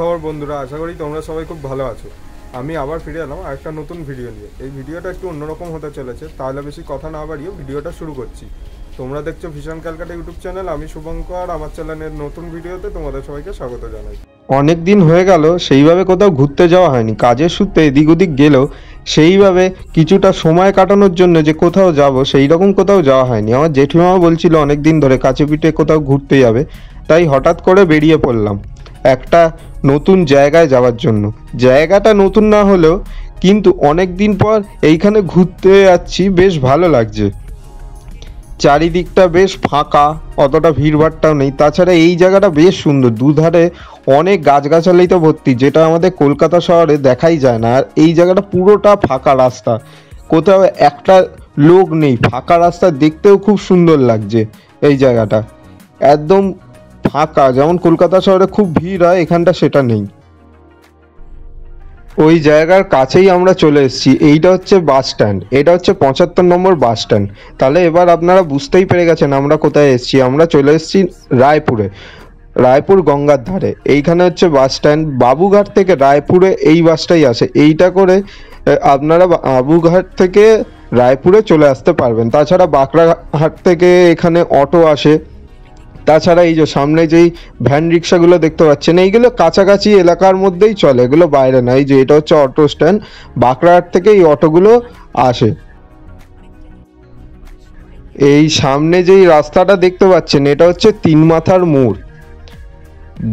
খবর বন্ধুরা, আশা করি তোমরা সবাই খুব ভালো আছো। আমি আবার ফিরে এলাম আরেকটা নতুন ভিডিও নিয়ে। এই ভিডিওটা একটু অন্যরকম হতে চলেছে, তাহলে বেশি কথা না বাড়িয়ে ভিডিওটা শুরু করছি। তোমরা দেখছো ভীষণ ক্যালকাটা ইউটিউব চ্যানেল। আমি শুভঙ্কর। আমার চ্যানেলের নতুন ভিডিওতে তোমাদের সবাইকে স্বাগত জানাই। অনেক দিন হয়ে গেল সেইভাবে কোথাও ঘুরতে যাওয়া হয়নি। কাজের সূত্রে এদিক ওদিক গেলেও সেইভাবে কিছুটা সময় কাটানোর জন্য যে কোথাও যাব সেই রকম কোথাও যাওয়া হয়নি। আমার জেঠিমা বলছিল অনেক দিন ধরে কাছে পিঠে কোথাও ঘুরতে যাবে, তাই হঠাৎ করে বেরিয়ে পড়লাম একটা নতুন জায়গায় যাওয়ার জন্য। জায়গাটা নতুন না হলেও কিন্তু অনেক দিন পর এইখানে ঘুরতে যাচ্ছি, বেশ ভালো লাগছে। চারিদিকটা বেশ ফাঁকা, অতটা ভিড়ভাড়টাও নেই। তাছাড়া এই জায়গাটা বেশ সুন্দর, দুধারে অনেক গাছগাছালিতে ভর্তি, যেটা আমাদের কলকাতা শহরে দেখাই যায় না। আর এই জায়গাটা পুরোটা ফাঁকা রাস্তা, কোথাও একটা লোক নেই, ফাঁকা রাস্তা, দেখতেও খুব সুন্দর লাগছে। এই জায়গাটা একদম ফাঁকা, যেমন কলকাতা শহরে খুব ভিড় হয়, এখানটা সেটা নেই। ওই জায়গার কাছেই আমরা চলে এসেছি। এইটা হচ্ছে বাস স্ট্যান্ড, এটা হচ্ছে 75 নম্বর বাস স্ট্যান্ড। তাহলে এবার আপনারা বুঝতেই পেরে গেছেন আমরা কোথায় এসেছি। আমরা চলে এসেছি রায়পুরে, রায়পুর গঙ্গার ধারে। এইখানে হচ্ছে বাস স্ট্যান্ড। বাবুঘাট থেকে রায়পুরে এই বাসটাই আসে। এইটা করে আপনারা বাবুঘাট থেকে রায়পুরে চলে আসতে পারবেন। তাছাড়া বাঁকড়াহাট থেকে এখানে অটো আসে। তাছাড়া এই যে সামনে যেই ভ্যান রিক্সাগুলো দেখতে পাচ্ছেন, এইগুলো কাছাকাছি এলাকার মধ্যেই চলে, এগুলো বাইরে না। এই যে এটা হচ্ছে অটো স্ট্যান্ড, বাঁকড়াহাট থেকে এই অটোগুলো আসে। এই সামনে যেই রাস্তাটা দেখতে পাচ্ছেন এটা হচ্ছে তিন মাথার মোড়।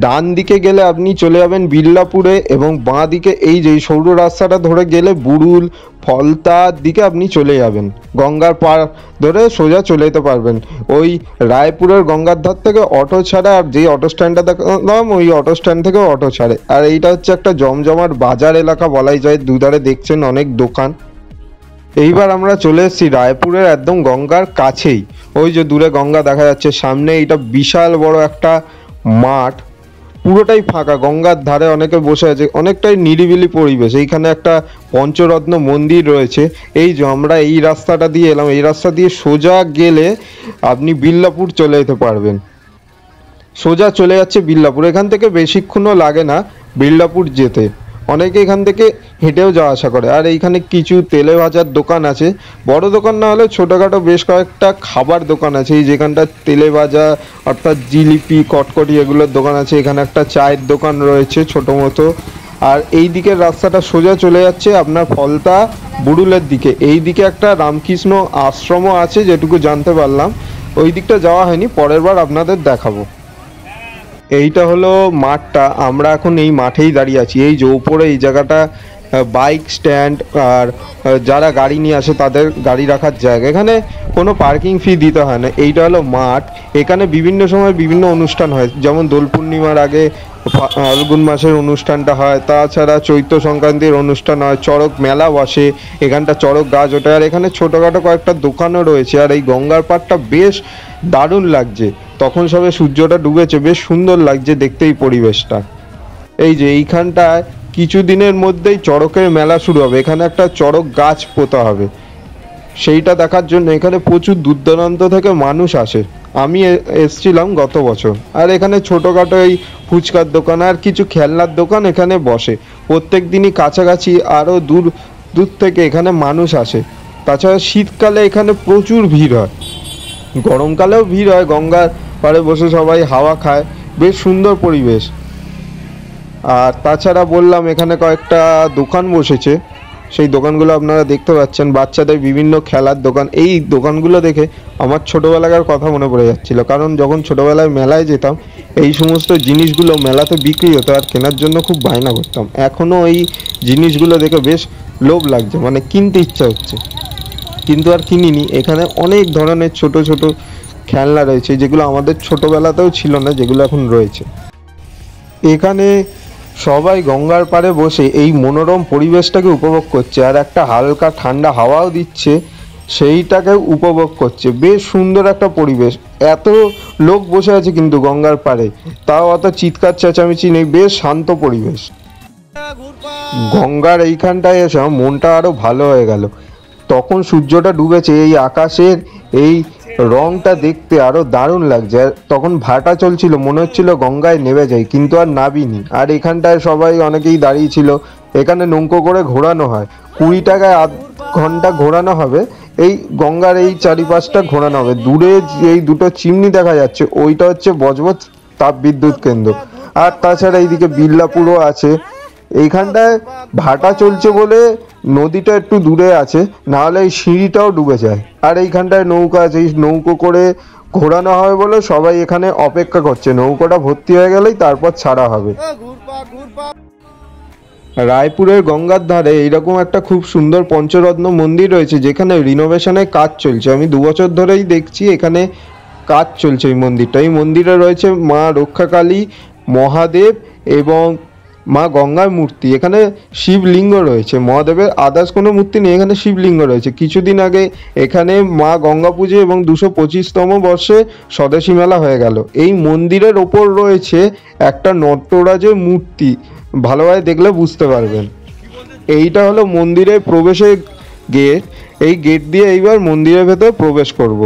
ডান দিকে গেলে আপনি চলে যাবেন বিল্লাপুরে, এবং বাঁ দিকে এই যে সরু রাস্তাটা ধরে গেলে বুড়ুল ফলতার দিকে আপনি চলে যাবেন। গঙ্গার পাড় ধরে সোজা চলে যেতে পারবেন। ওই রায়পুরের গঙ্গার ধার থেকে অটো ছাড়ে, আর যেই অটো স্ট্যান্ডটা দেখলাম ওই অটো স্ট্যান্ড থেকে অটো ছাড়ে। আর এইটা হচ্ছে একটা জমজমাট বাজার এলাকা বলাই যায়, দুধারে দেখছেন অনেক দোকান। এইবার আমরা চলে এসেছি রায়পুরের একদম গঙ্গার কাছেই। ওই যে দূরে গঙ্গা দেখা যাচ্ছে, সামনে এইটা বিশাল বড় একটা মাঠ, পুরোটাই ফাঁকা, গঙ্গার ধারে অনেকে বসে আছে, অনেকটাই নিরিবিলি পরিবেশ। এইখানে একটা পঞ্চরত্ন মন্দির রয়েছে। এই যে আমরা এই রাস্তাটা দিয়ে এলাম, এই রাস্তা দিয়ে সোজা গেলে আপনি বিল্লাপুর চলে যেতে পারবেন। সোজা চলে যাচ্ছে বিল্লাপুর, এখান থেকে বেশিক্ষণও লাগে না বিল্লাপুর যেতে। অনেকে এখান থেকে হেঁটেও যাওয়া আসা করে। আর এইখানে কিছু তেলে ভাজার দোকান আছে, বড় দোকান না হলে ছোটোখাটো বেশ কয়েকটা খাবার দোকান আছে। এই যেখানটা তেলে ভাজা অর্থাৎ জিলিপি কটকটি এগুলোর দোকান আছে। এখানে একটা চায়ের দোকান রয়েছে ছোটো মতো। আর এই দিকের রাস্তাটা সোজা চলে যাচ্ছে আপনার ফলতা বুড়ুলের দিকে। এই দিকে একটা রামকৃষ্ণ আশ্রমও আছে যেটুকু জানতে পারলাম, ওই দিকটা যাওয়া হয়নি, পরের বার আপনাদের দেখাবো। এইটা হলো মাঠটা, আমরা এখন এই মাঠেই দাঁড়িয়ে আছি। এই যে উপরে এই জায়গাটা বাইক স্ট্যান্ড, আর যারা গাড়ি নিয়ে আসে তাদের গাড়ি রাখার জায়গা। এখানে কোনো পার্কিং ফি দিতে হয় না। এইটা হলো মাঠ, এখানে বিভিন্ন সময় বিভিন্ন অনুষ্ঠান হয়, যেমন দোল পূর্ণিমার আগে ফাল্গুন মাসের অনুষ্ঠানটা হয়। তাছাড়া চৈত্র সংক্রান্তির অনুষ্ঠান হয়, চড়ক মেলা বসে, এখানটা চড়ক গাছ ওঠে। আর এখানে ছোটোখাটো কয়েকটা দোকানও রয়েছে। আর এই গঙ্গার পাড়টা বেশ দারুণ লাগছে, তখন সবে সূর্যটা ডুবেছে, বেশ সুন্দর লাগছে দেখতে এই পরিবেশটা। এই যে এইখানটায় কিছুদিনের মধ্যেই চড়কের মেলা শুরু হবে, এখানে একটা চড়ক গাছ পোতা হবে। সেইটা দেখার জন্য এখানে প্রচুর দূর দূরান্ত থেকে মানুষ আসে। আমি এসছিলাম গত বছর। আর এখানে ছোটোখাটো এই ফুচকার দোকান আর কিছু খেলনার দোকান এখানে বসে প্রত্যেক দিনই কাছাকাছি, আরও দূর দূর থেকে এখানে মানুষ আসে। তাছাড়া শীতকালে এখানে প্রচুর ভিড় হয়, গরমকালেও ভিড় হয়। গঙ্গার পাড়ে বসে সবাই হাওয়া খায়, বেশ সুন্দর পরিবেশ। আর তাছাড়া বললাম এখানে কয়েকটা দোকান বসেছে, সেই দোকানগুলো আপনারা দেখতে পাচ্ছেন, বাচ্চাদের বিভিন্ন খেলার দোকান। এই দোকানগুলো দেখে আমার ছোটোবেলাকার কথা মনে পড়ে যাচ্ছিল, কারণ যখন ছোটোবেলায় মেলায় যেতাম এই সমস্ত জিনিসগুলো মেলাতে বিক্রি হতো, আর কেনার জন্য খুব বায়না করতাম। এখনও এই জিনিসগুলো দেখে বেশ লোভ লাগছে, মানে কিনতে ইচ্ছা হচ্ছে, কিন্তু আর কিনিনি। এখানে অনেক ধরনের ছোট ছোট খেলনা রয়েছে যেগুলো আমাদের ছোটোবেলাতেও ছিল না, যেগুলো এখন রয়েছে। এখানে সবাই গঙ্গার পাড়ে বসে এই মনোরম পরিবেশটাকে উপভোগ করছে, আর একটা হালকা ঠান্ডা হাওয়াও দিচ্ছে, সেইটাকে উপভোগ করছে। বেশ সুন্দর একটা পরিবেশ, এত লোক বসে আছে কিন্তু গঙ্গার পাড়ে, তাও অত চিৎকার চেঁচামেচি নেই, বেশ শান্ত পরিবেশ। গঙ্গার এইখানটায় এসে মনটা আরও ভালো হয়ে গেল। তখন সূর্যটা ডুবেছে, এই আকাশের এই রংটা দেখতে আরো দারুণ লাগছে। আর তখন ভাটা চলছিল, মনে হচ্ছিল গঙ্গায় নেমে যায়, কিন্তু আর নাবিনি। আর এখানটায় সবাই অনেকেই দাঁড়িয়ে ছিল। এখানে নৌকো করে ঘোরানো হয়, 20 টাকায় আধ ঘন্টা ঘোরানো হবে। এই গঙ্গার এই চারিপাশটা ঘোরানো হবে। দূরে এই দুটো চিমনি দেখা যাচ্ছে, ওইটা হচ্ছে বজবজ তাপ বিদ্যুৎ কেন্দ্র। আর তাছাড়া এইদিকে বিল্লাপুরও আছে। এইখানটায় ভাটা চলছে বলে নদীটা একটু দূরে আছে, নাহলে এই সিঁড়িটাও ডুবে যায়। আর এইখানটায় নৌকা আছে, এই নৌকো করে ঘোরানো হবে বলে সবাই এখানে অপেক্ষা করছে। নৌকোটা ভর্তি হয়ে গেলেই তারপর ছাড়া হবে। রায়পুরের গঙ্গার ধারে এইরকম একটা খুব সুন্দর পঞ্চরত্ন মন্দির রয়েছে, যেখানে রিনোভেশনের কাজ চলছে। আমি 2 বছর ধরেই দেখছি এখানে কাজ চলছে এই মন্দিরটা। এই মন্দিরে রয়েছে মা রক্ষাকালী, মহাদেব এবং মা গঙ্গার মূর্তি। এখানে শিবলিঙ্গ রয়েছে, মহাদেবের আদার্স কোনো মূর্তি নেই, এখানে শিবলিঙ্গ রয়েছে। কিছুদিন আগে এখানে মা গঙ্গা পুজো এবং 225তম বর্ষে স্বদেশী মেলা হয়ে গেল। এই মন্দিরের ওপর রয়েছে একটা নটরাজের মূর্তি, ভালোভাবে দেখলে বুঝতে পারবেন। এইটা হলো মন্দিরের প্রবেশের গেট। এই গেট দিয়ে এইবার মন্দিরের ভেতর প্রবেশ করব।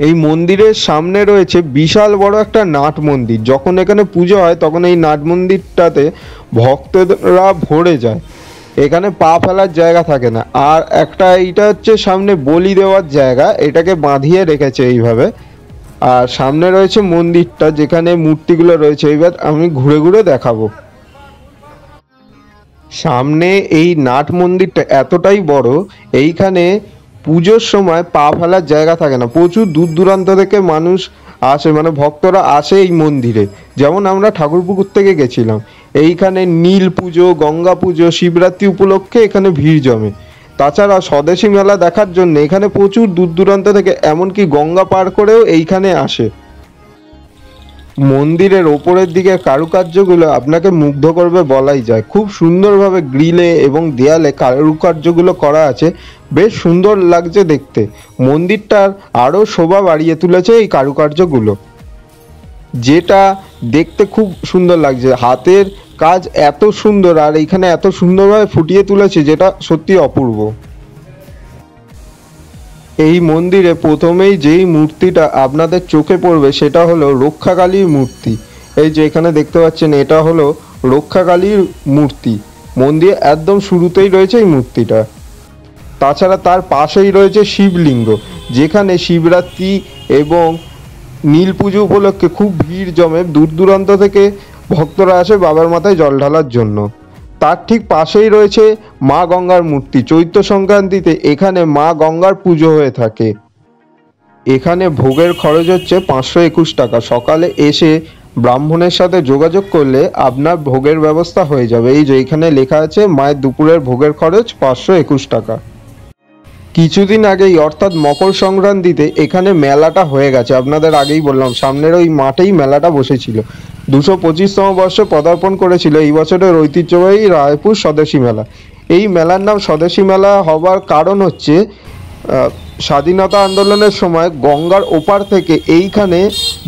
এই মন্দিরের সামনে রয়েছে বিশাল বড় একটা নাট মন্দির। যখন এখানে পুজো হয় তখন এই নাট মন্দিরটাতে ভক্তরা ভরে যায়। এখানে পা ফেলার জায়গা থাকে না। আর একটা এইটা হচ্ছে সামনে বলি দেওয়ার জায়গা, এটাকে বাঁধিয়ে রেখেছে এইভাবে। আর সামনে রয়েছে মন্দিরটা, যেখানে মূর্তিগুলো রয়েছে। এইবার আমি ঘুরে ঘুরে দেখাবো। সামনে এই নাট মন্দিরটা এতটাই বড়, এইখানে পুজোর সময় পা ফেলার জায়গা থাকে না। প্রচুর দূর দূরান্ত থেকে মানুষ আসে, মানে ভক্তরা আসে এই মন্দিরে। যেমন আমরা ঠাকুরপুকুর থেকে গেছিলাম। এইখানে নীল পুজো, গঙ্গা পুজো, শিবরাত্রি উপলক্ষে এখানে ভিড় জমে। তাছাড়া স্বদেশী মেলা দেখার জন্য এখানে প্রচুর দূর দূরান্ত থেকে, এমনকি গঙ্গা পার করেও এইখানে আসে। মন্দিরের ওপরের দিকে কারুকার্যগুলো আপনাকে মুগ্ধ করবে বলাই যায়। খুব সুন্দরভাবে গ্রিলে এবং দেয়ালে কারুকার্যগুলো করা আছে, বেশ সুন্দর লাগছে দেখতে। মন্দিরটার আরও শোভা বাড়িয়ে তুলেছে এই কারুকার্যগুলো, যেটা দেখতে খুব সুন্দর লাগছে। হাতের কাজ এত সুন্দর, আর এইখানে এত সুন্দরভাবে ফুটিয়ে তুলেছে, যেটা সত্যি অপূর্ব। এই মন্দিরে প্রথমেই যেই মূর্তিটা আপনাদের চোখে পড়বে সেটা হলো রক্ষাকালীর মূর্তি। এই যে এখানে দেখতে পাচ্ছেন, এটা হলো রক্ষাকালীর মূর্তি। মন্দিরে একদম শুরুতেই রয়েছে এই মূর্তিটা। তাছাড়া তার পাশেই রয়েছে শিবলিঙ্গ, যেখানে শিবরাত্রি এবং নীল পুজো উপলক্ষে খুব ভিড় জমে। দূর দূরান্ত থেকে ভক্তরা আসে বাবার মাথায় জল ঢালার জন্য। তার ঠিক পাশেই রয়েছে মা গঙ্গার মূর্তি। চৈত্র সংক্রান্তিতে এখানে মা গঙ্গার পুজো হয়ে থাকে। এখানে ভোগের খরচ হচ্ছে 521 টাকা। সকালে এসে ব্রাহ্মণের সাথে যোগাযোগ করলে আপনার ভোগের ব্যবস্থা হয়ে যাবে। এই যে এখানে লেখা আছে মায়ের দুপুরের ভোগের খরচ 521 টাকা। কিছুদিন আগেই অর্থাৎ মকর সংক্রান্তিতে এখানে মেলাটা হয়ে গেছে। আপনাদের আগেই বললাম, সামনের ওই মাঠেই মেলাটা বসেছিল। 225তম বর্ষে পদার্পণ করেছিল এই বছরের ঐতিহ্যবাহী রায়পুর স্বদেশী মেলা। এই মেলার নাম স্বদেশী মেলা হবার কারণ হচ্ছে স্বাধীনতা আন্দোলনের সময় গঙ্গার ওপার থেকে এইখানে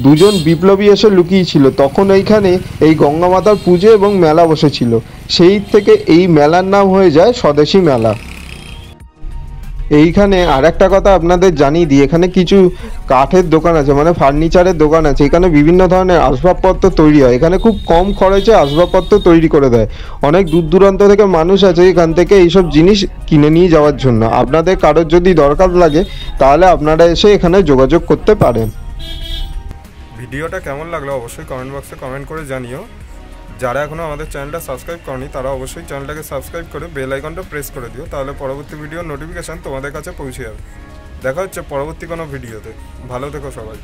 2জন বিপ্লবী এসে লুকিয়েছিল। তখন এইখানে এই গঙ্গা মাতার পুজো এবং মেলা বসেছিল। সেই থেকে এই মেলার নাম হয়ে যায় স্বদেশী মেলা। এইখানে আর একটা কথা আপনাদের জানিয়ে দিই, এখানে কিছু কাঠের দোকান আছে, মানে ফার্নিচারের দোকান আছে। এখানে বিভিন্ন ধরনের আসবাবপত্র তৈরি হয়। এখানে খুব কম খরচে আসবাবপত্র তৈরি করে দেয়। অনেক দূর দূরান্ত থেকে মানুষ আছে এখান থেকে এইসব জিনিস কিনে নিয়ে যাওয়ার জন্য। আপনাদের কারোর যদি দরকার লাগে তাহলে আপনারা এসে এখানে যোগাযোগ করতে পারেন। ভিডিওটা কেমন লাগলো অবশ্যই কমেন্ট বক্সে কমেন্ট করে জানিও। যারা এখনও আমাদের চ্যানেলটা সাবস্ক্রাইব করনি তারা অবশ্যই চ্যানেলটাকে সাবস্ক্রাইব করে বেল আইকনটা প্রেস করে দিও, তাহলে পরবর্তী ভিডিওর নোটিফিকেশান তোমাদের কাছে পৌঁছে যাবে। দেখা হচ্ছে পরবর্তী কোনো ভিডিওতে। ভালো থেকো সবাই।